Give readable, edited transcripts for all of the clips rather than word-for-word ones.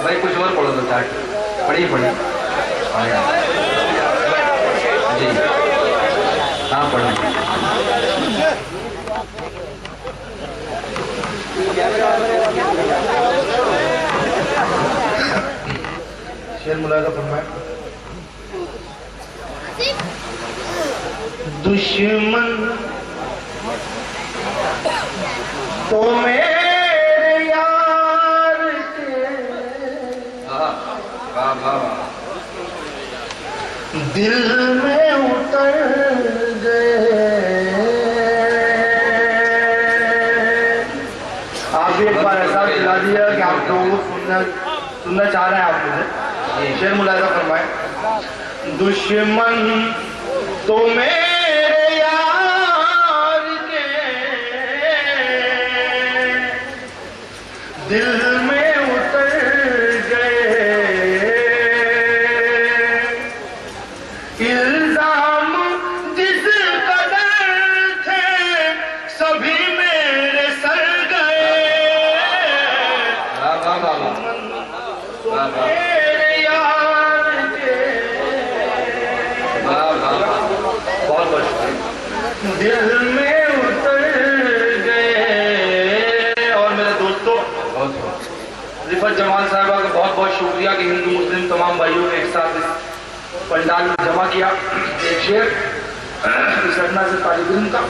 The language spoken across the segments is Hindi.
भाई कुछ और पढ़ो दो चार, पढ़िए पढ़िए जी, हाँ पढ़ो। शेर मुलाज़ा फरमाए। दुश्मन तो मेरे यार के दिल में उतर गए। आप भी एक बार ऐसा दिला दिया कि आप लोगों को सुनना चाह रहे हैं आप मुझे। शेर मुलाज़ा फरमाए। दुश्मन तो मेरे यार के दिल में उतर गए। इल्जाम जिस कदर थे सभी मेरे सर गए। मेरे यार के दिल में उतर गए। और मेरे दोस्तों, रिफत जमाल साहिबा का बहुत बहुत शुक्रिया कि हिंदू मुस्लिम तमाम भाइयों ने एक साथ इस पंडाल में जमा किया। एक शेर इस घटना से तालिब इल्म का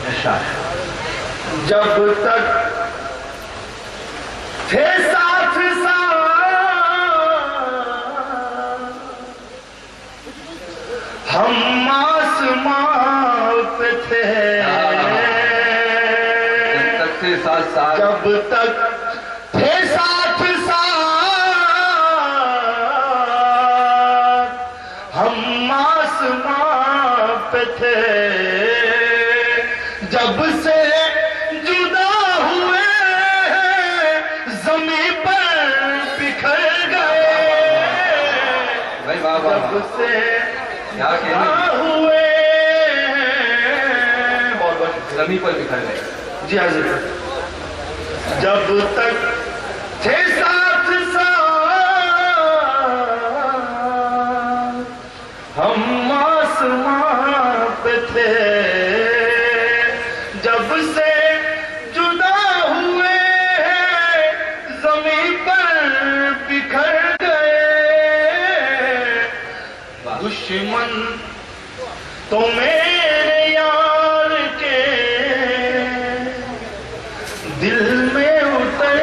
इरशाद है। जब तक थे साथ साथ हम आसमां पे थे। जब तक थे साथ साथ, जब तक थे साथ साथ हम आसमां पे थे। जब से जुदा हुए जमीन पर बिखर गए। जब से हुए बहुत जमीन पर बिखर गए। जी हाँ जी। जब तक थे साथ साथ हम आसमां पे थे। जब से जुदा हुए जमीन पर बिखर गए। दुश्मन तो मेरे यार के दिल में उतर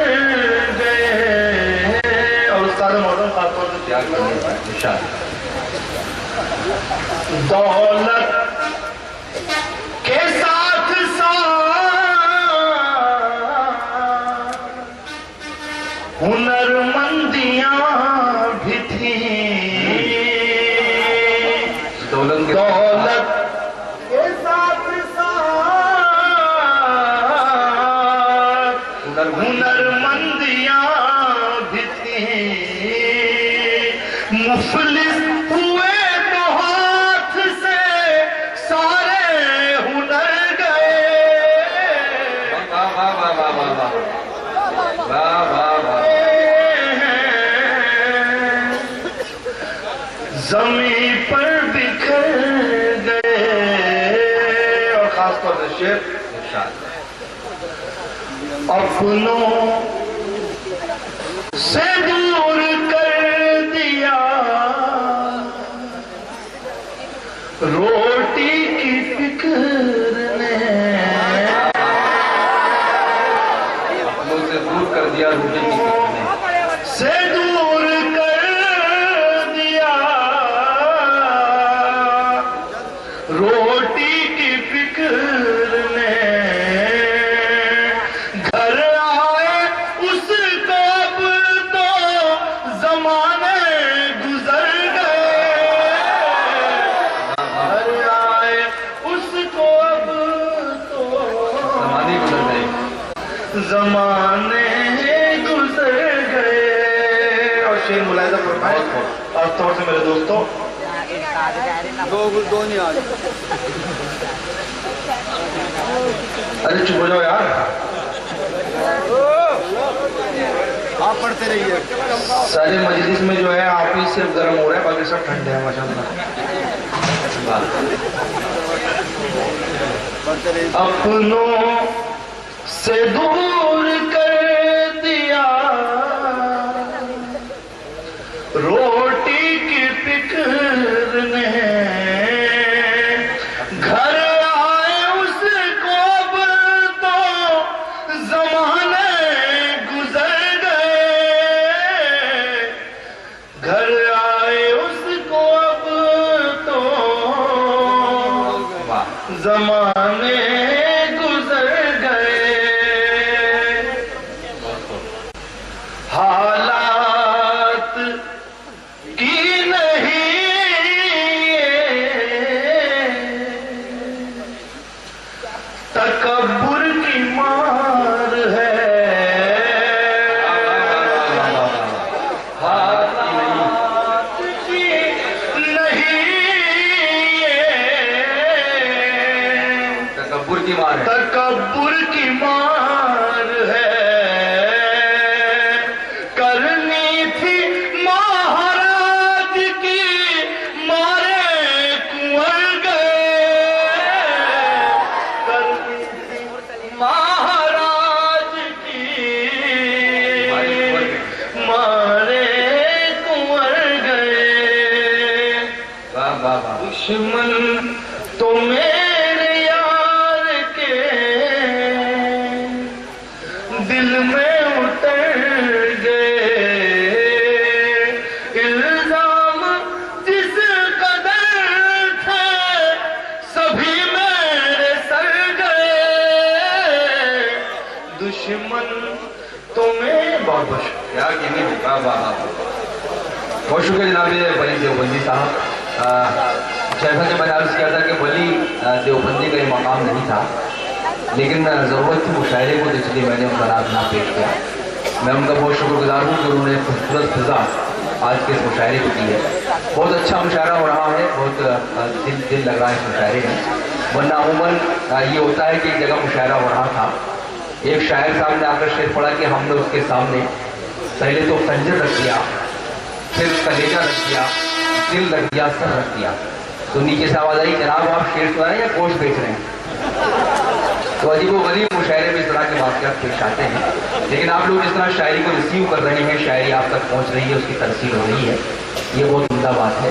गए। और उस्ताद मौजूद खासतौर से त्याग करने का निशान। दौलत के साथ साथ हुनरमंदियां भी थी। दौलत के साथ साथ हुनरमंदियां भी थी। मुफलिस हुए तो हाथ से सारे हुनर गए। जमीन पर बिखर गए। और खासतौर से शेर अपनों से दूर कर दिया रोटी की फिक्र ने। अपनों से दूर कर दिया रोटी की फिक्र ने। से दूर कर दिया रोटी की फिक्र ने। घर आए उसको अब तो जमाने गुजर गए। घर आए उसको अब तो जमाने गुजर गए। जमाने गुजर गए। और शेर मुलाज़ा फरमाए। खास तौर से मेरे दोस्तों, दो नहीं आज। अरे चुप हो जाओ यार। आप पढ़ते सारे मजलिस में जो है आप ही सिर्फ गर्म हो रहा है, बाकी सब ठंडे हैं माशाल्लाह। अपनों से दूर कर दिया रोटी की फिक्र ने, घर आए उसको अब तो जमाने गुजर गए, घर आए उसको अब तो जमाने गुजर गए, हालात की नहीं तकब्बुर की मार है, हालात की नहीं तकब्बुर की मार है, तकब्बुर की मार है, करनी थी महाराज की मारे कुंवर गए, करनी थी महाराज की मारे कुंवर गए, दुश्मन तो मेरे यार के दिल में उतर गए, इल्जाम जिस कदर थे सभी मेरे सर गए, दुश्मन तुम्हें बहुत बहुत शुक्रिया। बहुत शुक्रिया जनाब वली देवबंदी साहब। जैसा कि मैंने अर्ज किया था कि वली देवबंदी का ये मकाम नहीं था, लेकिन ज़रूरत थी मुशायरे को, इसलिए मैंने उनका नाम ना पेश किया। मैं उनका बहुत शुक्रगुजार हूँ कि उन्होंने खूबसूरत फिजा आज के इस मुशायरे को दी है। बहुत अच्छा मुशायरा हो रहा है, बहुत दिल लग रहा है इस मुशायरे में। वरना अमूमन ये होता है कि एक जगह मुशायरा हो रहा था, एक शायर साहब ने आकर शेर पढ़ा कि हमने उसके सामने पहले तो खंजर रख दिया, फिर कलेजा रख दिया, दिल रख दिया, सर रख दिया। तो नीचे से आवाज आई, जनाब आप शेर सुना रहे हैं या गोश्त बेच रहे हैं? तो अजीब गरीब मुशायरे में इस तरह के वाक़यात पेश आते हैं, लेकिन आप लोग जिस तरह शायरी को रिसीव कर रहे हैं, शायरी आप तक पहुंच रही है, उसकी तरसील हो रही है, ये बहुत उम्दा बात है।